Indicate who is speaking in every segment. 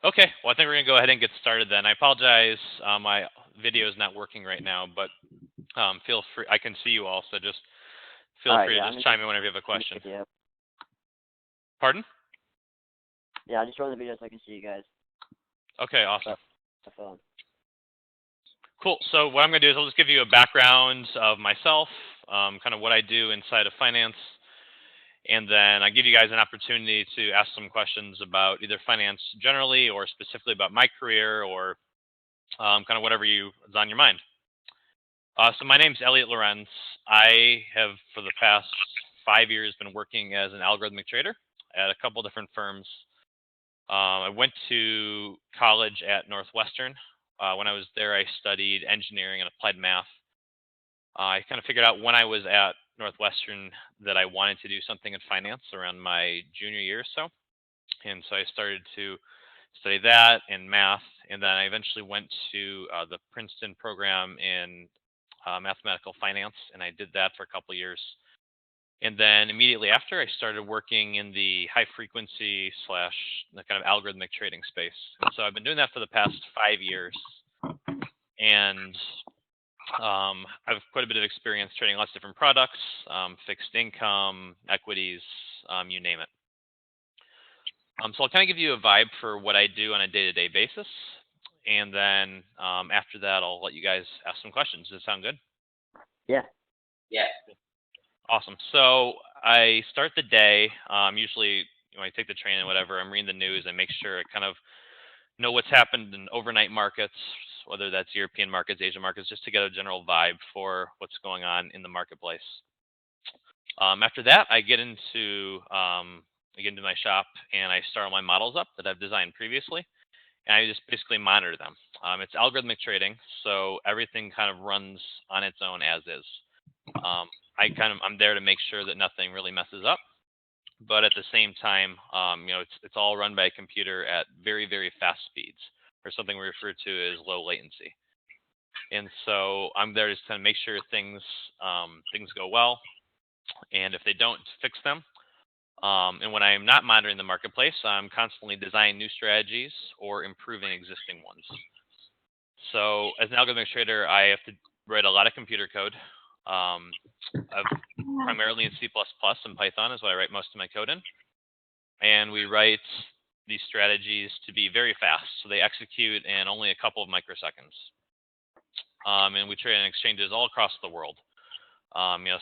Speaker 1: Okay, well, I think we're going to go ahead and get started then. I apologize, my video is not working right now, but feel free. I can see you all, so just feel free to just chime in whenever you have a question. Pardon?
Speaker 2: Yeah, I just joined the video so I can see you guys.
Speaker 1: Okay, awesome. Cool. So what I'm going to do is I'll just give you a background of myself, kind of what I do inside of finance, and then I give you guys an opportunity to ask some questions about either finance generally or specifically about my career or kind of whatever is on your mind. So my name's Elliott Lorenz. I have, for the past 5 years, been working as an algorithmic trader at a couple different firms. I went to college at Northwestern. When I was there, I studied engineering and applied math. I kind of figured out when I was at Northwestern that I wanted to do something in finance around my junior year or so. And so I started to study that and math. And then I eventually went to the Princeton program in mathematical finance, and I did that for a couple of years. And then immediately after, I started working in the high frequency / the kind of algorithmic trading space. And so I've been doing that for the past 5 years. And I have quite a bit of experience trading lots of different products, fixed income, equities, you name it. So I'll kind of give you a vibe for what I do on a day-to-day basis. And then after that, I'll let you guys ask some questions. Does that sound good?
Speaker 2: Yeah.
Speaker 3: Yeah.
Speaker 1: Awesome. So I start the day, usually when I take the train and whatever, I'm reading the news and make sure I kind of know what's happened in overnight markets, whether that's European markets, Asian markets, just to get a general vibe for what's going on in the marketplace. After that, I get into my shop and I start my models up that I've designed previously, and I just basically monitor them. It's algorithmic trading, so everything kind of runs on its own as is. I'm there to make sure that nothing really messes up, but at the same time, it's all run by a computer at very, very fast speeds, or something we refer to as low latency. And so I'm there to kind of make sure things go well, and if they don't, fix them. And when I'm not monitoring the marketplace, I'm constantly designing new strategies or improving existing ones. So as an algorithmic trader, I have to write a lot of computer code. Primarily in C++ and Python is what I write most of my code in. And we write these strategies to be very fast, so they execute in only a couple of microseconds. And we trade in exchanges all across the world.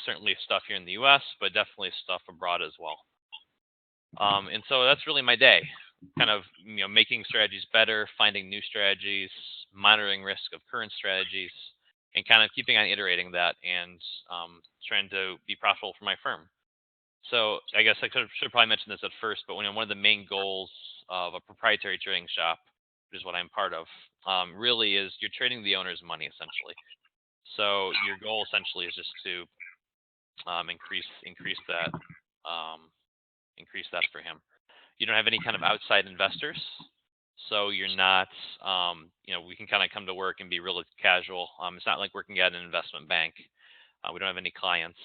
Speaker 1: Certainly stuff here in the US, but definitely stuff abroad as well. And so that's really my day, kind of making strategies better, finding new strategies, monitoring risk of current strategies, and kind of keeping on iterating that and trying to be profitable for my firm. So I guess I should probably mention this at first, but one of the main goals of a proprietary trading shop, which is what I'm part of, really is you're trading the owner's money essentially. So your goal essentially is just to increase that for him. You don't have any kind of outside investors, so you're not, we can kind of come to work and be really casual. It's not like working at an investment bank. We don't have any clients.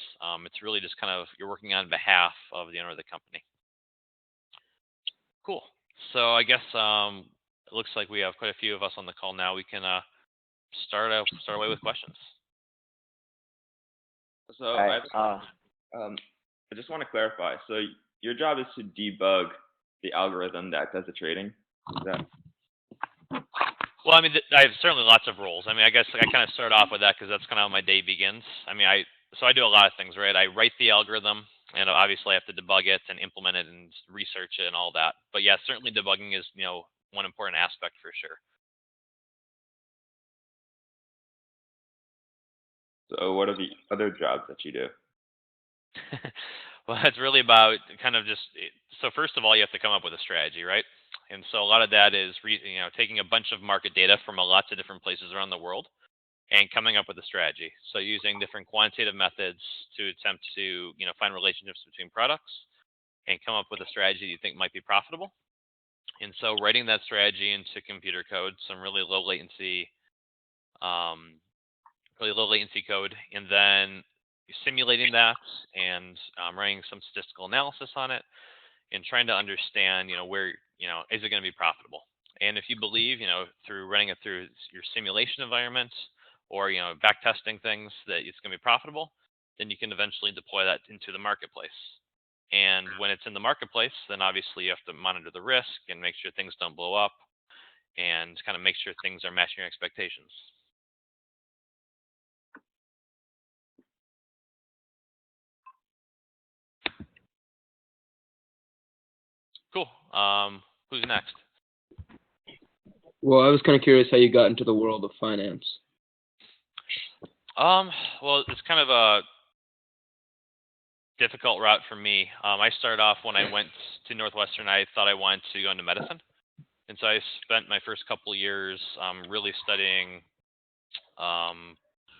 Speaker 1: It's really just kind of you're working on behalf of the owner of the company. Cool. So I guess it looks like we have quite a few of us on the call now. We can start away with questions.
Speaker 3: So I just want to clarify. So your job is to debug the algorithm that does the trading. Is that?
Speaker 1: Well, I mean, I have certainly lots of roles. I mean, I guess I kind of start off with that because that's kind of how my day begins. I mean, I do a lot of things, right? I write the algorithm, and obviously I have to debug it and implement it and research it and all that. But yeah, certainly debugging is, one important aspect for sure.
Speaker 3: So what are the other jobs that you do?
Speaker 1: Well, it's really about kind of so first of all, you have to come up with a strategy, right? And so a lot of that is, taking a bunch of market data from lots of different places around the world and coming up with a strategy. So using different quantitative methods to attempt to, find relationships between products and come up with a strategy you think might be profitable. And so writing that strategy into computer code, some really low latency code, and then simulating that and running some statistical analysis on it and trying to understand, where, is it going to be profitable? And if you believe, through running it through your simulation environment or, back testing things that it's going to be profitable, then you can eventually deploy that into the marketplace. And when it's in the marketplace, then obviously you have to monitor the risk and make sure things don't blow up and kind of make sure things are matching your expectations. Cool. Who's next?
Speaker 4: Well, I was kind of curious how you got into the world of finance.
Speaker 1: Well, it's kind of a difficult route for me. I started off when I went to Northwestern. I thought I wanted to go into medicine, and so I spent my first couple of years really studying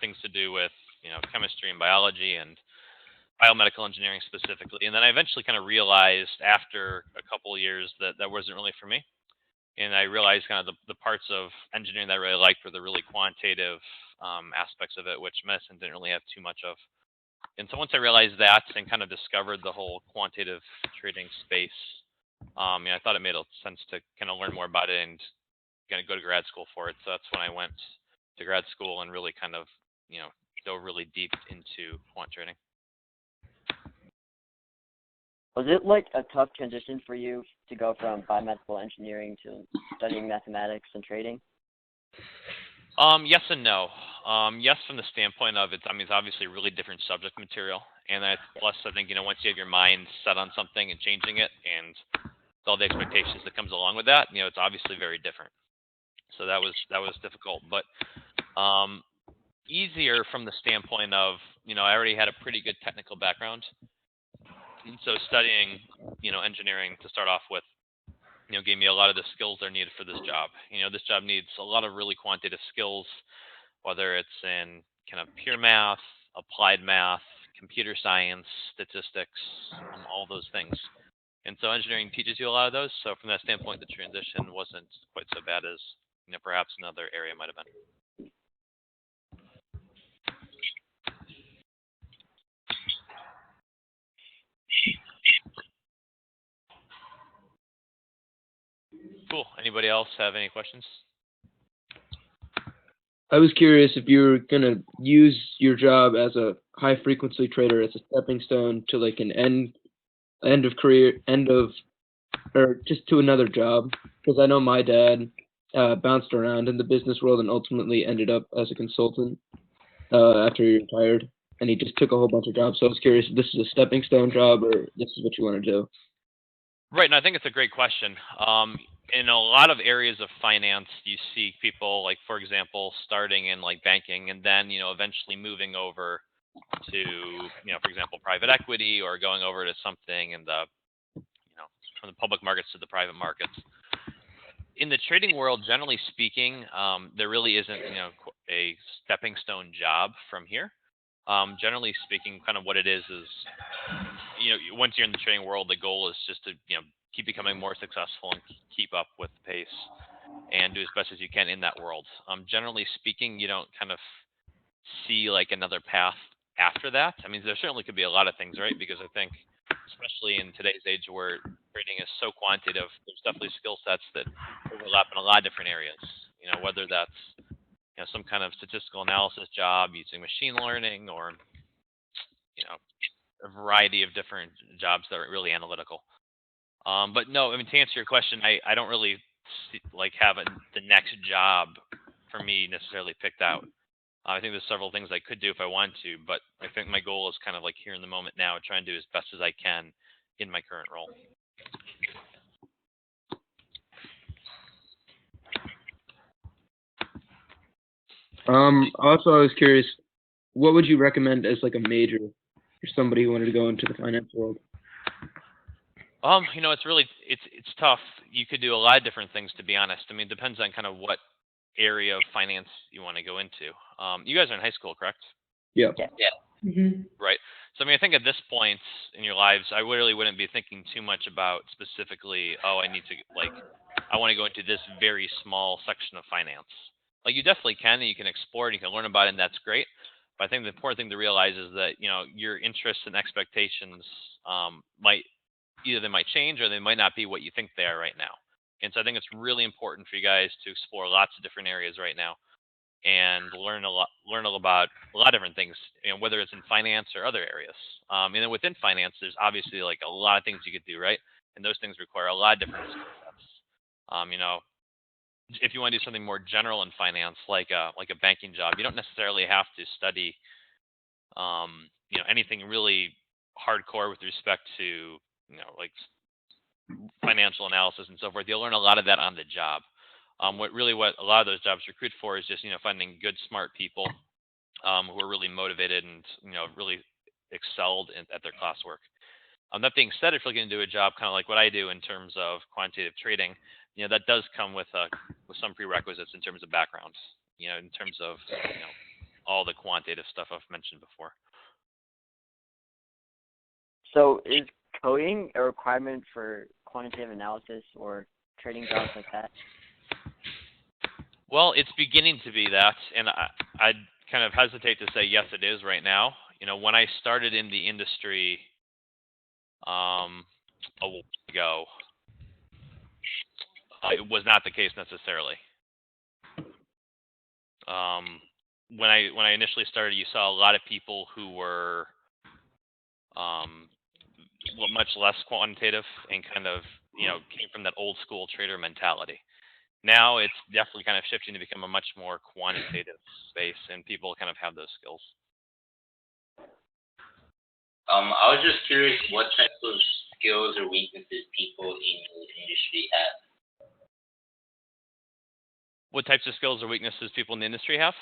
Speaker 1: things to do with chemistry and biology and biomedical engineering specifically. And then I eventually kind of realized after a couple of years that that wasn't really for me. And I realized kind of the parts of engineering that I really liked were the really quantitative aspects of it, which medicine didn't really have too much of. And so once I realized that and kind of discovered the whole quantitative trading space, I thought it made sense to kind of learn more about it and kind of go to grad school for it. So that's when I went to grad school and really kind of, dove really deep into quant trading.
Speaker 2: Was it like a tough transition for you to go from biomedical engineering to studying mathematics and trading?
Speaker 1: Yes and no. Yes, from the standpoint of it's obviously a really different subject material, and plus I think once you have your mind set on something and changing it, and all the expectations that comes along with that, it's obviously very different. So that was difficult, but easier from the standpoint of I already had a pretty good technical background, and so studying engineering to start off with gave me a lot of the skills that are needed for this job. This job needs a lot of really quantitative skills, whether it's in kind of pure math, applied math, computer science, statistics, all those things. And so engineering teaches you a lot of those. So from that standpoint, the transition wasn't quite so bad as perhaps another area might have been. Cool. Anybody else have any questions?
Speaker 4: I was curious if you were going to use your job as a high frequency trader as a stepping stone to like an or just to another job. Because I know my dad bounced around in the business world and ultimately ended up as a consultant after he retired. And he just took a whole bunch of jobs. So I was curious if this is a stepping stone job or this is what you want to do.
Speaker 1: Right, and I think it's a great question. In a lot of areas of finance, you see people like, for example, starting in like banking and then, eventually moving over to, for example, private equity or going over to something in the, from the public markets to the private markets. In the trading world, generally speaking, there really isn't, a stepping stone job from here. Generally speaking, kind of what it is, once you're in the trading world, the goal is just to, keep becoming more successful and keep up with the pace and do as best as you can in that world. Generally speaking, you don't kind of see like another path after that. There certainly could be a lot of things, right? Because I think, especially in today's age where trading is so quantitative, there's definitely skill sets that overlap in a lot of different areas. Whether that's some kind of statistical analysis job using machine learning or a variety of different jobs that are really analytical. But no, to answer your question, I don't really have the next job for me necessarily picked out. I think there's several things I could do if I wanted to, but I think my goal is kind of like here in the moment now, trying to do as best as I can in my current role.
Speaker 4: Also, I was curious, what would you recommend as like a major for somebody who wanted to go into the finance world?
Speaker 1: It's tough. You could do a lot of different things, to be honest. It depends on kind of what area of finance you want to go into. You guys are in high school, correct?
Speaker 4: Yeah.
Speaker 5: Mm-hmm.
Speaker 1: Right. So I think at this point in your lives, I really wouldn't be thinking too much about specifically, I want to go into this very small section of finance. Like you definitely can, and you can explore, and you can learn about it, and that's great. But I think the important thing to realize is that your interests and expectations might change, or they might not be what you think they are right now. And so I think it's really important for you guys to explore lots of different areas right now and learn a lot about a lot of different things, whether it's in finance or other areas. And then within finance, there's obviously like a lot of things you could do, right? And those things require a lot of different skill sets. If you want to do something more general in finance, like a banking job, you don't necessarily have to study, anything really hardcore with respect to, like financial analysis and so forth. You'll learn a lot of that on the job. What a lot of those jobs recruit for is just, finding good, smart people who are really motivated and, really excelled at their classwork. That being said, if you're looking to do a job kind of like what I do in terms of quantitative trading, that does come with some prerequisites in terms of background, in terms of, all the quantitative stuff I've mentioned before.
Speaker 2: So is coding a requirement for quantitative analysis or trading jobs like that?
Speaker 1: Well, it's beginning to be that, and I'd kind of hesitate to say yes, it is right now. When I started in the industry a while ago, it was not the case necessarily. When I initially started, you saw a lot of people who were much less quantitative and kind of came from that old school trader mentality. Now it's definitely kind of shifting to become a much more quantitative space, and people kind of have those skills.
Speaker 5: I was just curious what type of skills or weaknesses people in the industry have.
Speaker 1: What types of skills or weaknesses people in the industry have?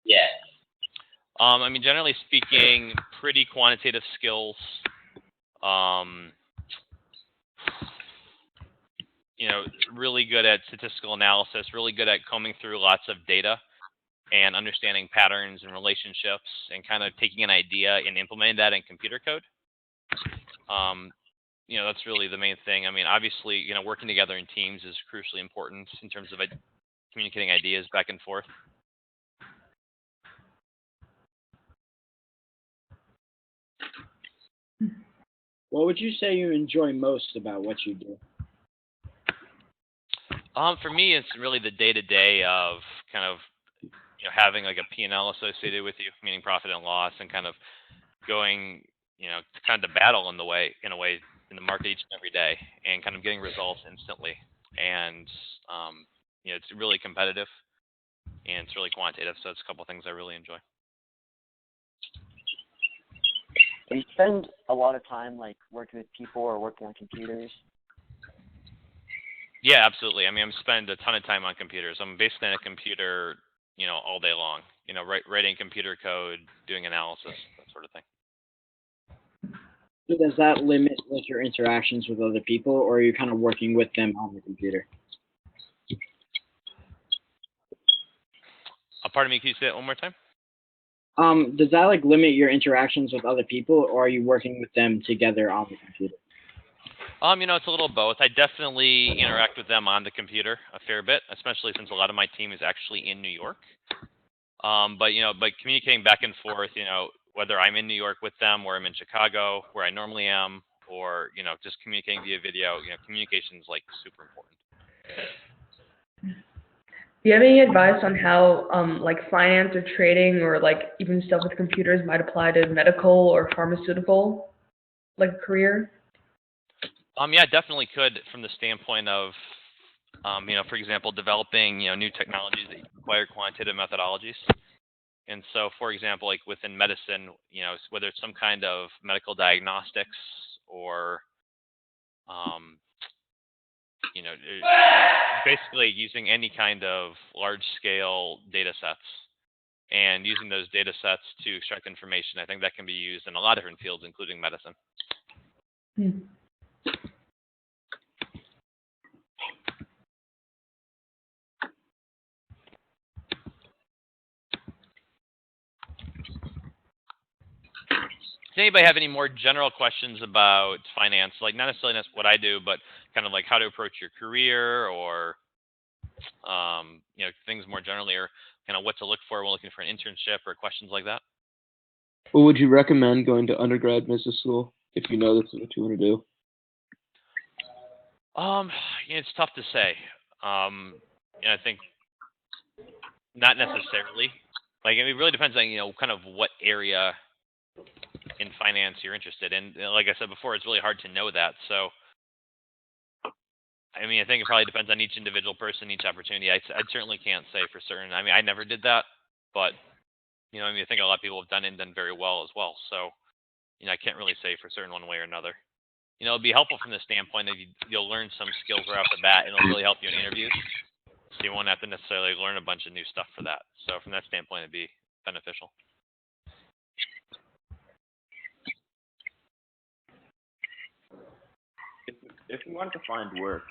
Speaker 5: Yeah.
Speaker 1: Generally speaking, pretty quantitative skills. Really good at statistical analysis, really good at combing through lots of data and understanding patterns and relationships and kind of taking an idea and implementing that in computer code. That's really the main thing. Obviously, working together in teams is crucially important in terms of communicating ideas back and forth.
Speaker 6: What would you say you enjoy most about what you do?
Speaker 1: For me, it's really the day-to-day of kind of, having like a P&L associated with you, meaning profit and loss, and kind of going, kind of to battle in a way in the market each and every day, and kind of getting results instantly. And it's really competitive, and it's really quantitative. So it's a couple of things I really enjoy.
Speaker 2: Do you spend a lot of time like working with people or working on computers?
Speaker 1: Yeah, absolutely. I spend a ton of time on computers. I'm basically on a computer, all day long. Writing computer code, doing analysis, that sort of thing.
Speaker 6: So does that limit like your interactions with other people, or are you kind of working with them on the computer?
Speaker 1: Pardon me, can you say that one more time?
Speaker 6: Does that like limit your interactions with other people, or are you working with them together on the computer?
Speaker 1: It's a little both. I definitely interact with them on the computer a fair bit, especially since a lot of my team is actually in New York. But communicating back and forth, whether I'm in New York with them or I'm in Chicago where I normally am, or, just communicating via video, communication is like super important.
Speaker 7: Do you have any advice on how like finance or trading or like even stuff with computers might apply to medical or pharmaceutical like career?
Speaker 1: Yeah, definitely could from the standpoint of, for example, developing, new technologies that require quantitative methodologies. And so, for example, like within medicine, whether it's some kind of medical diagnostics or, basically using any kind of large-scale data sets and using those data sets to extract information, I think that can be used in a lot of different fields, including medicine. Does anybody have any more general questions about finance? Like not necessarily what I do, but kind of like how to approach your career or, things more generally, or kind of what to look for when looking for an internship or questions like that?
Speaker 4: Well, would you recommend going to undergrad business school if you know that's what you want to do?
Speaker 1: Yeah, it's tough to say. And I think not necessarily. Like, it really depends on, kind of what area in finance you're interested in. Like I said before, it's really hard to know that. So, I mean, I think it probably depends on each individual person, each opportunity. I certainly can't say for certain. I mean, I never did that, but, I mean, I think a lot of people have done it and done very well as well. So, I can't really say for certain one way or another. It'll be helpful from the standpoint of you'll learn some skills right off the bat, and it'll really help you in interviews. So you won't have to necessarily learn a bunch of new stuff for that. So from that standpoint, it'd be beneficial.
Speaker 3: If we want to find work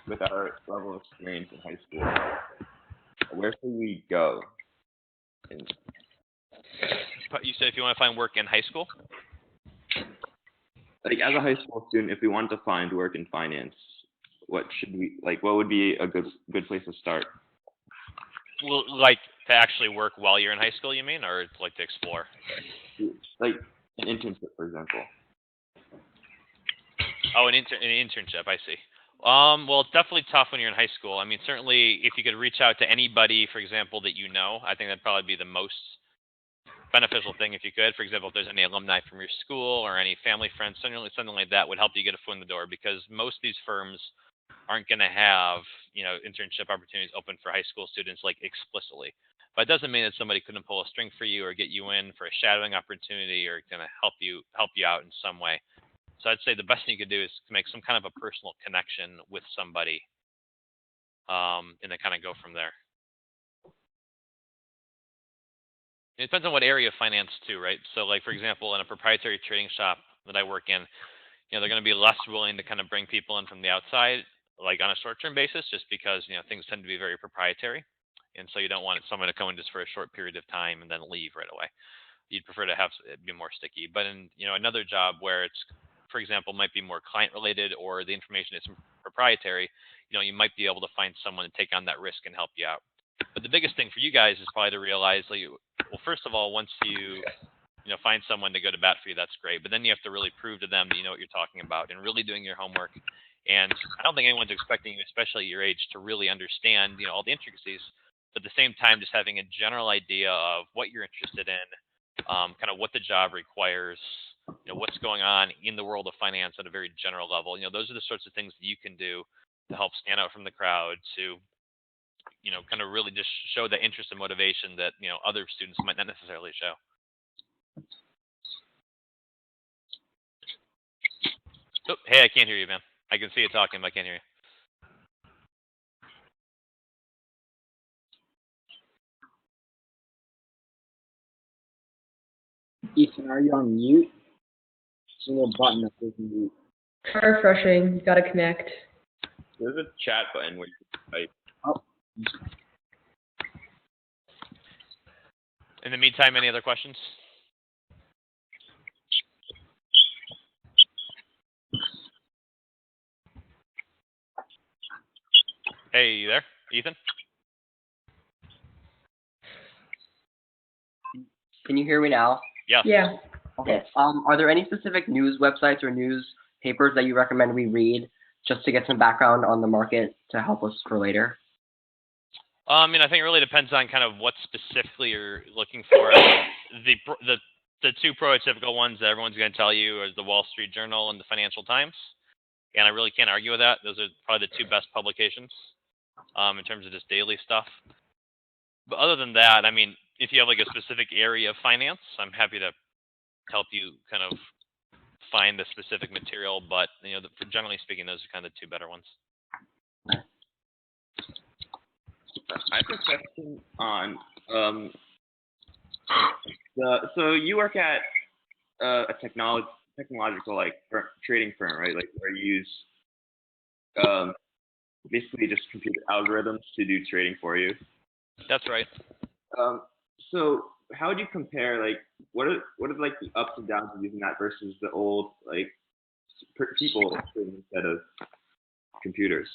Speaker 3: with our level of experience in high school, where should we go?
Speaker 1: But you said if you want to find work in high school?
Speaker 3: Like, as a high school student, if we want to find work in finance, what would be a good place to start?
Speaker 1: Well, like to actually work while you're in high school, you mean, or like to explore?
Speaker 3: Like an internship, for example.
Speaker 1: Oh, an internship, I see. Well, it's definitely tough when you're in high school. I mean, certainly if you could reach out to anybody, for example, that I think that'd probably be the most beneficial thing if you could. For example, if there's any alumni from your school or any family friends, something like that would help you get a foot in the door, because most of these firms aren't going to have, internship opportunities open for high school students like explicitly. But it doesn't mean that somebody couldn't pull a string for you or get you in for a shadowing opportunity or kind of help you out in some way. So I'd say the best thing you could do is to make some kind of a personal connection with somebody, and then kind of go from there. It depends on what area of finance too, right? So like, for example, in a proprietary trading shop that I work in, they're going to be less willing to kind of bring people in from the outside, like on a short-term basis, just because, things tend to be very proprietary. And so you don't want someone to come in just for a short period of time and then leave right away. You'd prefer to have it be more sticky. But in, another job where it's, for example, might be more client-related or the information is proprietary, you might be able to find someone to take on that risk and help you out. But the biggest thing for you guys is probably to realize, well, first of all, once you find someone to go to bat for you, that's great. But then you have to really prove to them that you know what you're talking about and really doing your homework. And I don't think anyone's expecting you, especially at your age, to really understand, all the intricacies. But at the same time, just having a general idea of what you're interested in, kind of what the job requires, what's going on in the world of finance at a very general level. Those are the sorts of things that you can do to help stand out from the crowd, to kind of really just show the interest and motivation that, other students might not necessarily show. Oh, hey, I can't hear you, man. I can see you talking, but I can't hear
Speaker 6: you. Ethan, are you on mute? There's a little button that says mute.
Speaker 7: Try refreshing. You gotta connect.
Speaker 3: There's a chat button where you can type.
Speaker 6: Oh.
Speaker 1: In the meantime, any other questions? Hey, you there, Ethan?
Speaker 8: Can you hear me now?
Speaker 1: Yes.
Speaker 7: Yeah.
Speaker 8: Okay. Are there any specific news websites or newspapers that you recommend we read just to get some background on the market to help us for later?
Speaker 1: I mean, I think it really depends on kind of what specifically you're looking for. The two prototypical ones that everyone's going to tell you are the Wall Street Journal and the Financial Times, and I really can't argue with that. Those are probably the two best publications in terms of just daily stuff. But other than that, I mean, if you have like a specific area of finance, I'm happy to help you kind of find the specific material. But generally speaking, those are kind of the two better ones.
Speaker 3: I have a question on so you work at a technological trading firm, right? Like where you use basically just computer algorithms to do trading for you.
Speaker 1: That's right.
Speaker 3: So how would you compare, like, what are like the ups and downs of using that versus the old people trading instead of computers?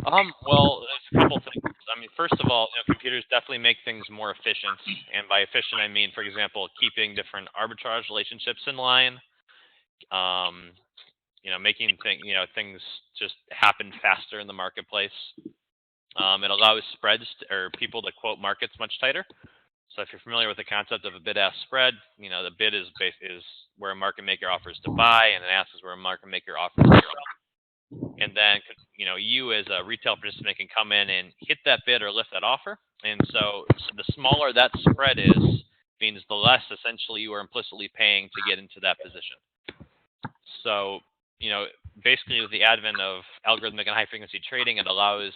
Speaker 1: Well, there's a couple things. I mean, first of all, computers definitely make things more efficient, and by efficient I mean, for example, keeping different arbitrage relationships in line, making things just happen faster in the marketplace. It allows spreads or people to quote markets much tighter. So if you're familiar with the concept of a bid-ask spread, the bid is where a market maker offers to buy, and an ask is where a market maker offers to sell. And then you as a retail participant can come in and hit that bid or lift that offer. And so the smaller that spread is, means the less essentially you are implicitly paying to get into that position. So basically with the advent of algorithmic and high frequency trading, it allows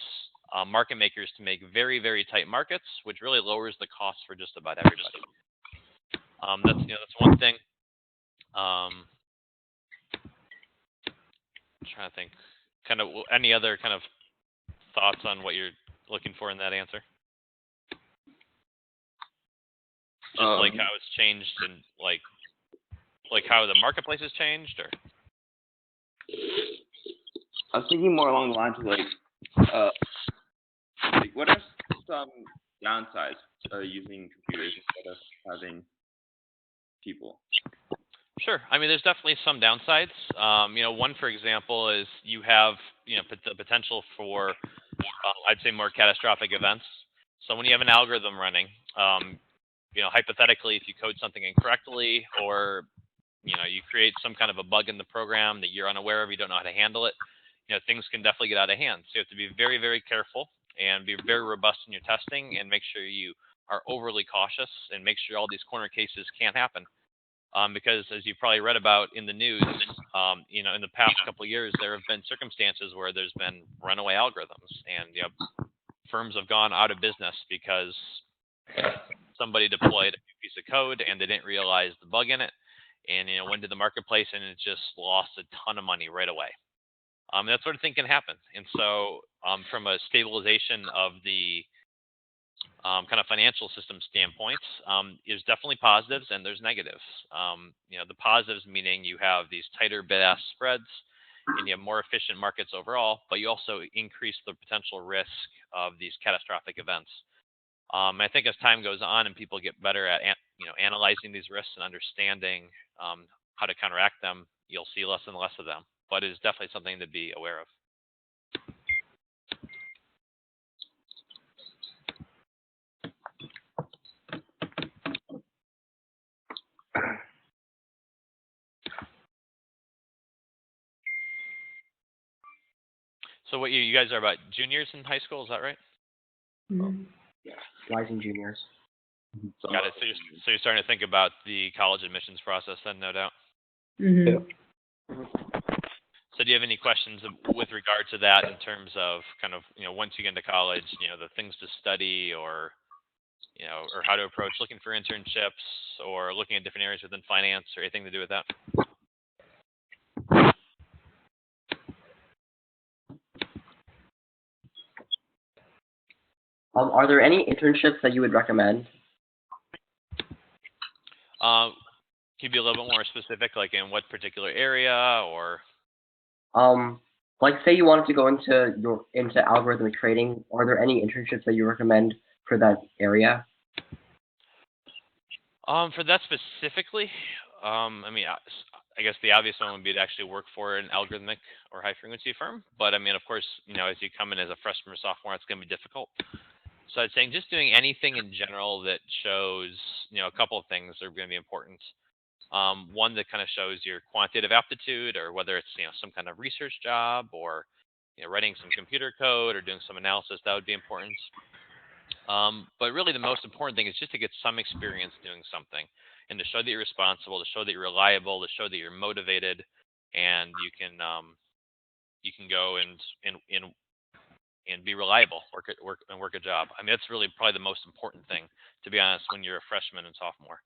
Speaker 1: market makers to make very, very tight markets, which really lowers the cost for just about everybody. That's one thing. I'm trying to think. Kind of any other kind of thoughts on what you're looking for in that answer? Just like how it's changed and like how the marketplace has changed, or?
Speaker 3: I was thinking more along the lines of what are some downsides of using computers instead of having people?
Speaker 1: Sure. I mean, there's definitely some downsides. One, for example, is you have the potential for I'd say more catastrophic events. So when you have an algorithm running, hypothetically, if you code something incorrectly or you create some kind of a bug in the program that you're unaware of, you don't know how to handle it, things can definitely get out of hand. So you have to be very, very careful and be very robust in your testing and make sure you are overly cautious and make sure all these corner cases can't happen. Because as you probably read about in the news, in the past couple of years, there have been circumstances where there's been runaway algorithms and firms have gone out of business because somebody deployed a piece of code and they didn't realize the bug in it. And went to the marketplace and it just lost a ton of money right away. That sort of thing can happen. And so from a stabilization of the kind of financial system standpoint, is definitely positives and there's negatives. The positives meaning you have these tighter bid-ask spreads and you have more efficient markets overall, but you also increase the potential risk of these catastrophic events. I think as time goes on and people get better at analyzing these risks and understanding how to counteract them, you'll see less and less of them. But it is definitely something to be aware of. So what you guys are about juniors in high school, is that right?
Speaker 7: Mm-hmm.
Speaker 8: Yeah, rising juniors.
Speaker 1: Got it. So you're starting to think about the college admissions process then, no doubt.
Speaker 7: Mm-hmm.
Speaker 1: So do you have any questions with regard to that in terms of kind of once you get into college, the things to study or or how to approach looking for internships or looking at different areas within finance or anything to do with that?
Speaker 8: Are there any internships that you would recommend?
Speaker 1: Can you be a little bit more specific, like in what particular area or?
Speaker 8: Like say you wanted to go into algorithmic trading, are there any internships that you recommend for that area?
Speaker 1: For that specifically, I mean, I guess the obvious one would be to actually work for an algorithmic or high frequency firm. But I mean, of course, as you come in as a freshman or sophomore, it's going to be difficult. So I'd say just doing anything in general that shows, a couple of things are going to be important. One that kind of shows your quantitative aptitude, or whether it's some kind of research job, or writing some computer code or doing some analysis, that would be important. But really, the most important thing is just to get some experience doing something, and to show that you're responsible, to show that you're reliable, to show that you're motivated, and you can go and be reliable, work a job. I mean, that's really probably the most important thing, to be honest, when you're a freshman and sophomore.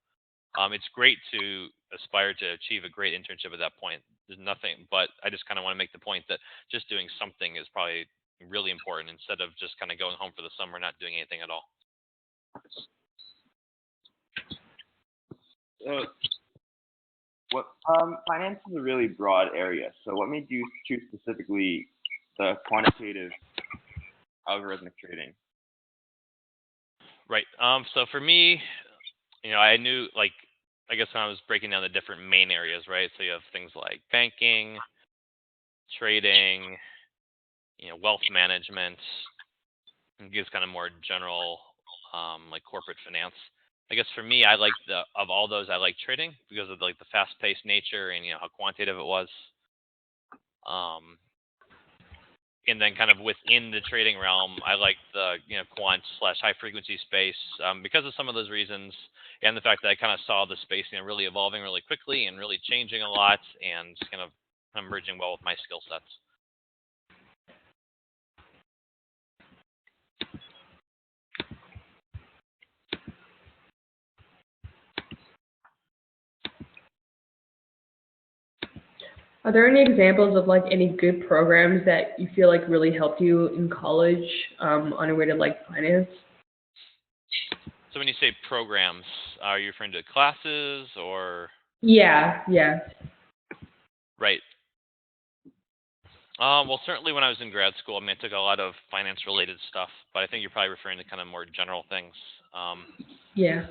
Speaker 1: It's great to aspire to achieve a great internship at that point. There's nothing, but I just kind of want to make the point that just doing something is probably really important instead of just kind of going home for the summer, not doing anything at all.
Speaker 3: Finance is a really broad area. So what made you choose specifically the quantitative algorithmic trading?
Speaker 1: Right. So for me, I knew, like, I guess when I was breaking down the different main areas, right? So you have things like banking, trading, wealth management, and gives kind of more general, like corporate finance. I guess for me, I like of all those, I like trading because of like the fast-paced nature and how quantitative it was. And then kind of within the trading realm, I like the quant / high frequency space because of some of those reasons, and the fact that I kind of saw the space really evolving really quickly and really changing a lot, and kind of merging well with my skill sets.
Speaker 7: Are there any examples of like any good programs that you feel like really helped you in college on your way to like finance?
Speaker 1: So when you say programs, are you referring to classes or?
Speaker 7: Yeah.
Speaker 1: Right. Well, certainly when I was in grad school, I took a lot of finance-related stuff, but I think you're probably referring to kind of more general things.
Speaker 7: Yeah.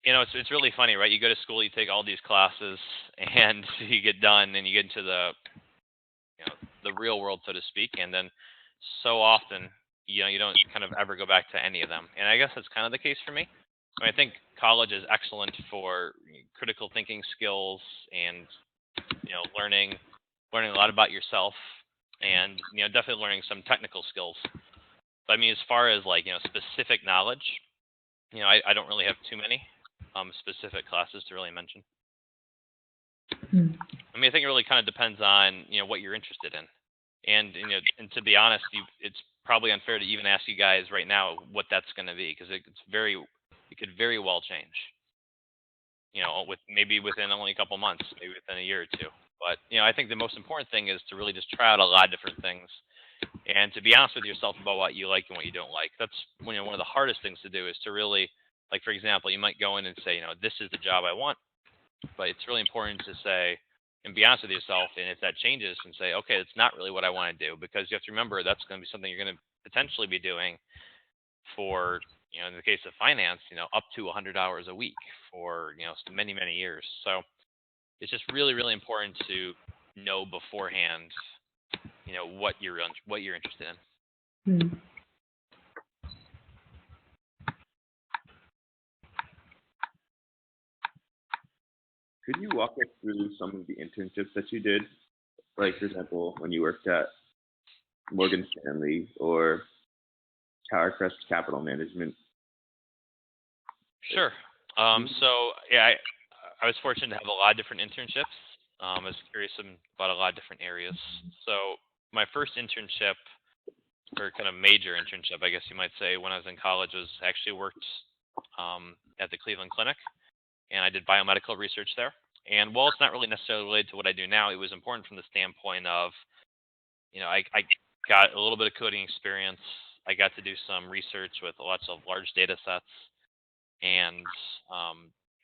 Speaker 1: It's really funny, right? You go to school, you take all these classes, and you get done, and you get into the real world, so to speak, and then so often, you don't kind of ever go back to any of them. And I guess that's kind of the case for me. I think college is excellent for critical thinking skills and learning a lot about yourself, and definitely learning some technical skills. But as far as like specific knowledge, I don't really have too many specific classes to really mention. I think it really kind of depends on what you're interested in, and and to be honest, it's probably unfair to even ask you guys right now what that's going to be, because it could very well change. Maybe within only a couple months, maybe within a year or two. But I think the most important thing is to really just try out a lot of different things, and to be honest with yourself about what you like and what you don't like. That's one of the hardest things to do, is to really, like, for example, you might go in and say, this is the job I want, but it's really important to say and be honest with yourself. And if that changes, and say, okay, it's not really what I want to do, because you have to remember that's going to be something you're going to potentially be doing for, in the case of finance, up to 100 hours a week for, many, many years. So it's just really, really important to know beforehand, what you're interested in.
Speaker 3: Could you walk us through some of the internships that you did? Like, for example, when you worked at Morgan Stanley or Tower Crest Capital Management?
Speaker 1: Sure. So, yeah, I was fortunate to have a lot of different internships. I was curious about a lot of different areas. So my first internship, or kind of major internship, I guess you might say, when I was in college, was actually worked at the Cleveland Clinic, and I did biomedical research there. And while it's not really necessarily related to what I do now, it was important from the standpoint of, I got a little bit of coding experience. I got to do some research with lots of large data sets, and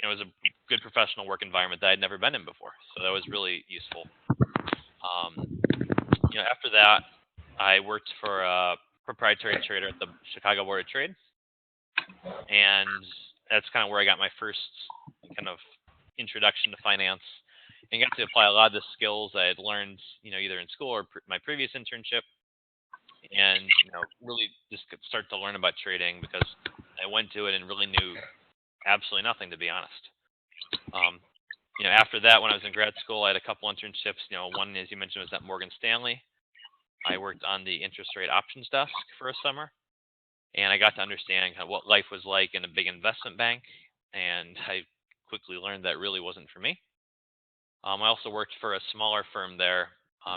Speaker 1: it was a good professional work environment that I'd never been in before. So that was really useful. After that, I worked for a proprietary trader at the Chicago Board of Trade, and that's kind of where I got my first kind of introduction to finance, and got to apply a lot of the skills I had learned, either in school or my previous internship, and really just start to learn about trading, because I went to it and really knew absolutely nothing, to be honest. After that, when I was in grad school, I had a couple internships. One, as you mentioned, was at Morgan Stanley. I worked on the interest rate options desk for a summer, and I got to understand kind of what life was like in a big investment bank, and I quickly learned that really wasn't for me. I also worked for a smaller firm there,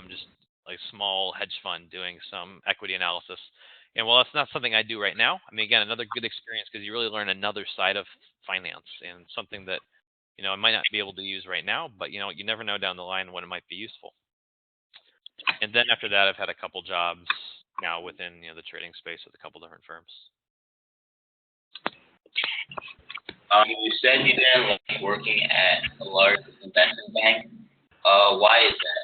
Speaker 1: just like a small hedge fund, doing some equity analysis. And while that's not something I do right now, again, another good experience, because you really learn another side of finance, and something that, I might not be able to use right now, but, you never know down the line when it might be useful. And then after that, I've had a couple jobs now within, the trading space with a couple different firms.
Speaker 5: You said you didn't like working at a large investment bank. Why is that?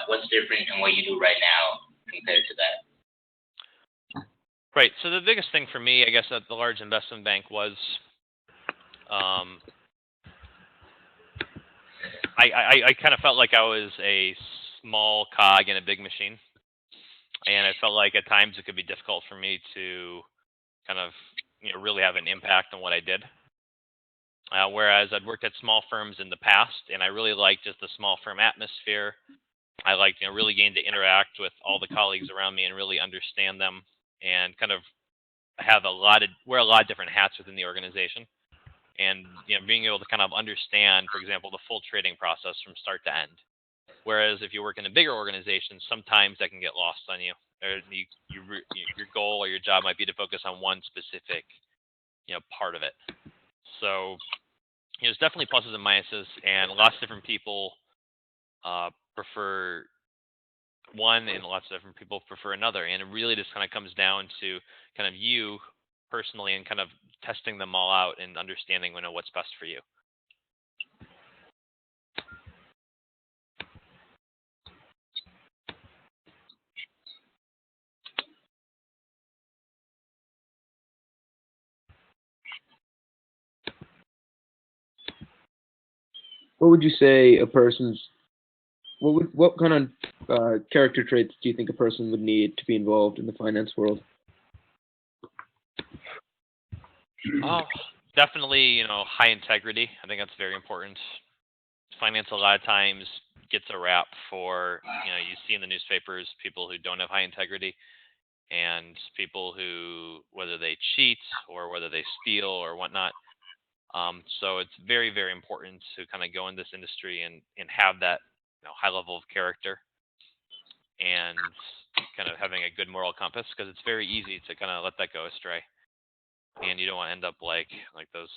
Speaker 5: What's different in what you do right now compared to that?
Speaker 1: Right. So the biggest thing for me, I guess, at the large investment bank was, I kind of felt like I was a small cog in a big machine, and I felt like at times it could be difficult for me to kind of really have an impact on what I did. Whereas I'd worked at small firms in the past, and I really liked just the small firm atmosphere. I liked really getting to interact with all the colleagues around me and really understand them, and kind of wear a lot of different hats within the organization. And being able to kind of understand, for example, the full trading process from start to end. Whereas if you work in a bigger organization, sometimes that can get lost on you. Or your goal or your job might be to focus on one specific, part of it. So, there's definitely pluses and minuses, and lots of different people prefer one, and lots of different people prefer another. And it really just kind of comes down to kind of you personally and kind of testing them all out and understanding what's best for you.
Speaker 4: What would you say what kind of character traits do you think a person would need to be involved in the finance world?
Speaker 1: Oh, definitely, high integrity. I think that's very important. Finance a lot of times gets a rap for, you see in the newspapers people who don't have high integrity, and people who, whether they cheat or whether they steal or whatnot. So it's very, very important to kind of go in this industry and have that high level of character and kind of having a good moral compass, because it's very easy to kind of let that go astray, and you don't want to end up like those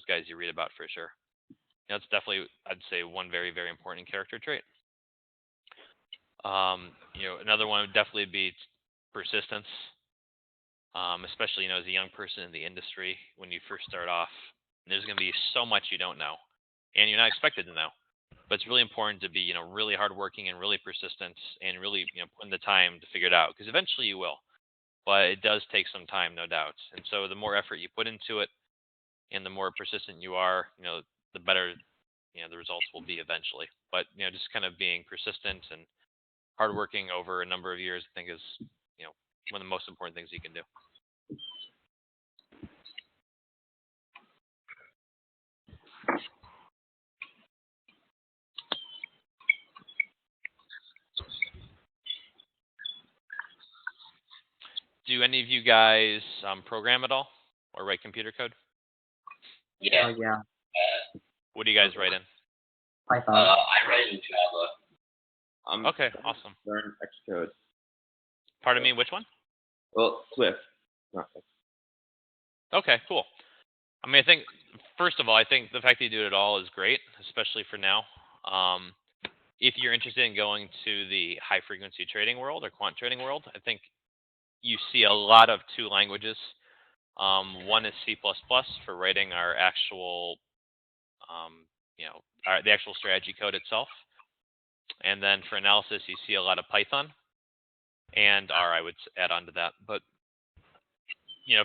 Speaker 1: guys you read about, for sure. That's definitely, I'd say, one very, very important character trait. Another one would definitely be persistence, especially as a young person in the industry. When you first start off, there's going to be so much you don't know, and you're not expected to know. But it's really important to be, really hardworking and really persistent, and really, putting the time to figure it out, because eventually you will. But it does take some time, no doubt. And so the more effort you put into it, and the more persistent you are, the better, the results will be eventually. But just kind of being persistent and hardworking over a number of years, I think, is one of the most important things you can do. Do any of you guys program at all or write computer code?
Speaker 5: Yeah.
Speaker 8: Yeah.
Speaker 1: What do you guys write in?
Speaker 8: Python.
Speaker 5: I write in Java.
Speaker 1: Okay, awesome.
Speaker 3: Learn Xcode.
Speaker 1: Pardon me, which one?
Speaker 3: Well, Swift. Not Xcode.
Speaker 1: Okay, cool. I mean, I think, first of all, I think the fact that you do it at all is great, especially for now. If you're interested in going to the high-frequency trading world or quant trading world, I think you see a lot of two languages. One is C++ for writing our actual, the actual strategy code itself. And then for analysis, you see a lot of Python and R, I would add on to that. But,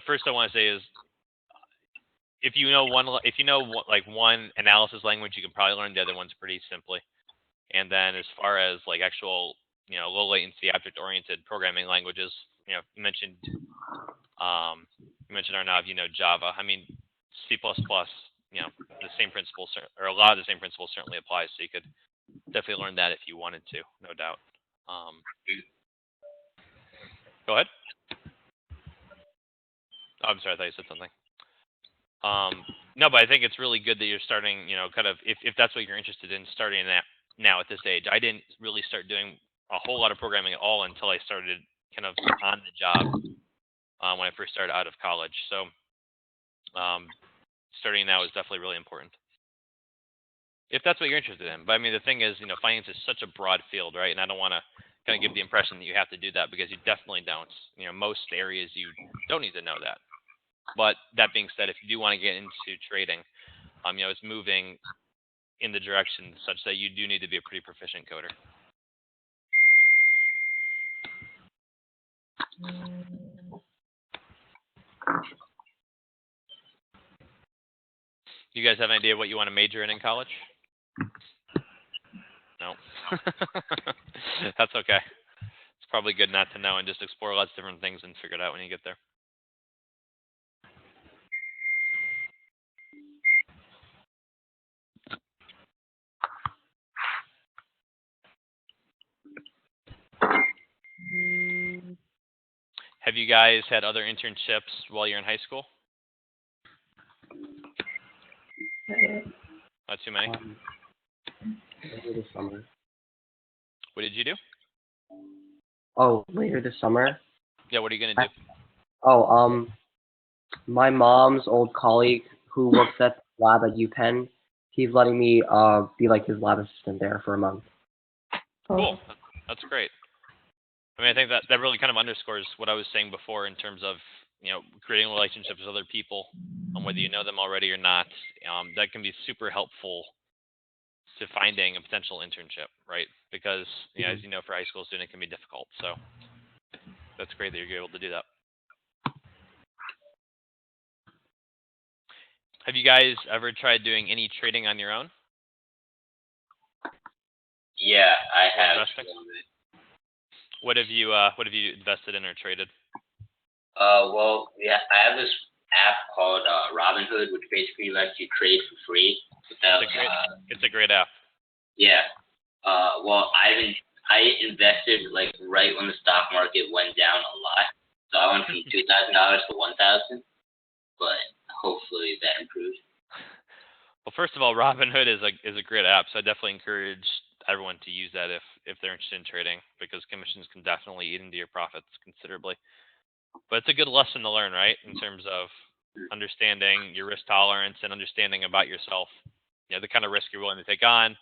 Speaker 1: first I want to say is, if you know one analysis language, you can probably learn the other ones pretty simply. And then as far as actual, low latency object-oriented programming languages, you mentioned Arnav, Java. I mean, C++, the same principles, or a lot of the same principles certainly applies. So you could definitely learn that if you wanted to, no doubt. Go ahead. Oh, I'm sorry, I thought you said something. No, but I think it's really good that you're starting, kind of, if that's what you're interested in, starting that now at this age. I didn't really start doing a whole lot of programming at all until I started kind of on the job when I first started out of college. So starting now is definitely really important, if that's what you're interested in. But I mean, the thing is, finance is such a broad field, right? And I don't want to kind of give the impression that you have to do that, because you definitely don't. Most areas you don't need to know that. But that being said, if you do want to get into trading, it's moving in the direction such that you do need to be a pretty proficient coder. Do you guys have an idea what you want to major in college? That's okay. It's probably good not to know and just explore lots of different things and figure it out when you get there. Have you guys had other internships while you're in high school? Not too many?
Speaker 8: Later this summer.
Speaker 1: What did you do?
Speaker 8: Oh, later this summer?
Speaker 1: Yeah, what are you going to do?
Speaker 8: Oh, my mom's old colleague who works at the lab at UPenn, he's letting me be like his lab assistant there for a month.
Speaker 1: Cool. That's great. I mean, I think that really kind of underscores what I was saying before in terms of, creating relationships with other people, whether you know them already or not. That can be super helpful to finding a potential internship, right? Because, as you know, for a high school student, it can be difficult. So that's great that you're able to do that. Have you guys ever tried doing any trading on your own?
Speaker 5: Yeah, I have.
Speaker 1: Investing? What have you invested in or traded?
Speaker 5: Well, yeah, I have this app called Robinhood, which basically lets you trade for free without.
Speaker 1: It's a great app.
Speaker 5: Yeah. Well, I invested like right when the stock market went down a lot, so I went from $2,000 to $1,000, but hopefully that improved.
Speaker 1: Well, first of all, Robinhood is a great app, so I definitely encourage everyone to use that if they're interested in trading, because commissions can definitely eat into your profits considerably. But it's a good lesson to learn, right? In terms of understanding your risk tolerance and understanding about yourself, the kind of risk you're willing to take on,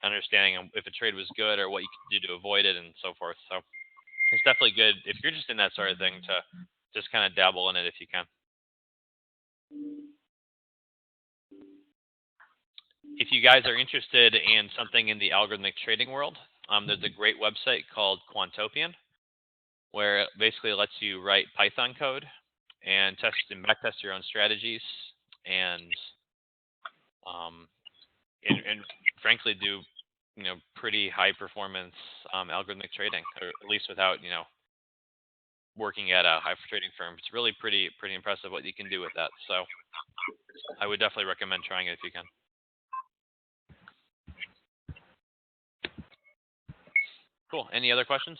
Speaker 1: understanding if a trade was good or what you could do to avoid it and so forth. So it's definitely good if you're just in that sort of thing to just kind of dabble in it if you can. If you guys are interested in something in the algorithmic trading world, there's a great website called Quantopian, where it basically lets you write Python code and test and backtest your own strategies and frankly do pretty high performance algorithmic trading, or at least without working at a high trading firm. It's really pretty impressive what you can do with that. So I would definitely recommend trying it if you can. Cool. Any other questions?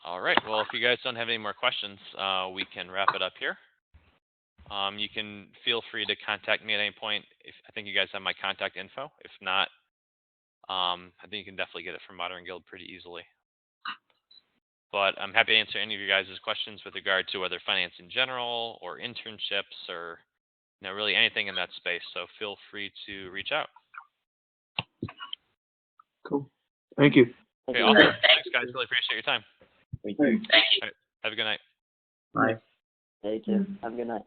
Speaker 1: All right. Well, if you guys don't have any more questions, we can wrap it up here. You can feel free to contact me at any point. I think you guys have my contact info. If not, I think you can definitely get it from Modern Guild pretty easily. But I'm happy to answer any of you guys' questions with regard to whether finance in general or internships or really anything in that space. So feel free to reach out.
Speaker 4: Cool. Thank you.
Speaker 1: Okay, awesome. Thanks, guys. Really appreciate your time.
Speaker 3: Thank you.
Speaker 5: Thank you.
Speaker 1: All right, have a good night.
Speaker 8: Bye.
Speaker 2: Yeah, you too. Have a good night.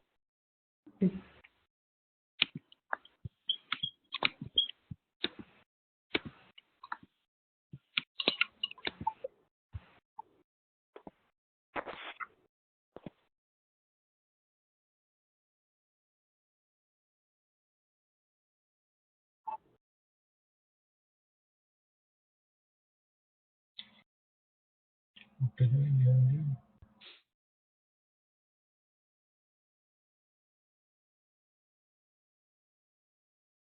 Speaker 9: Okay.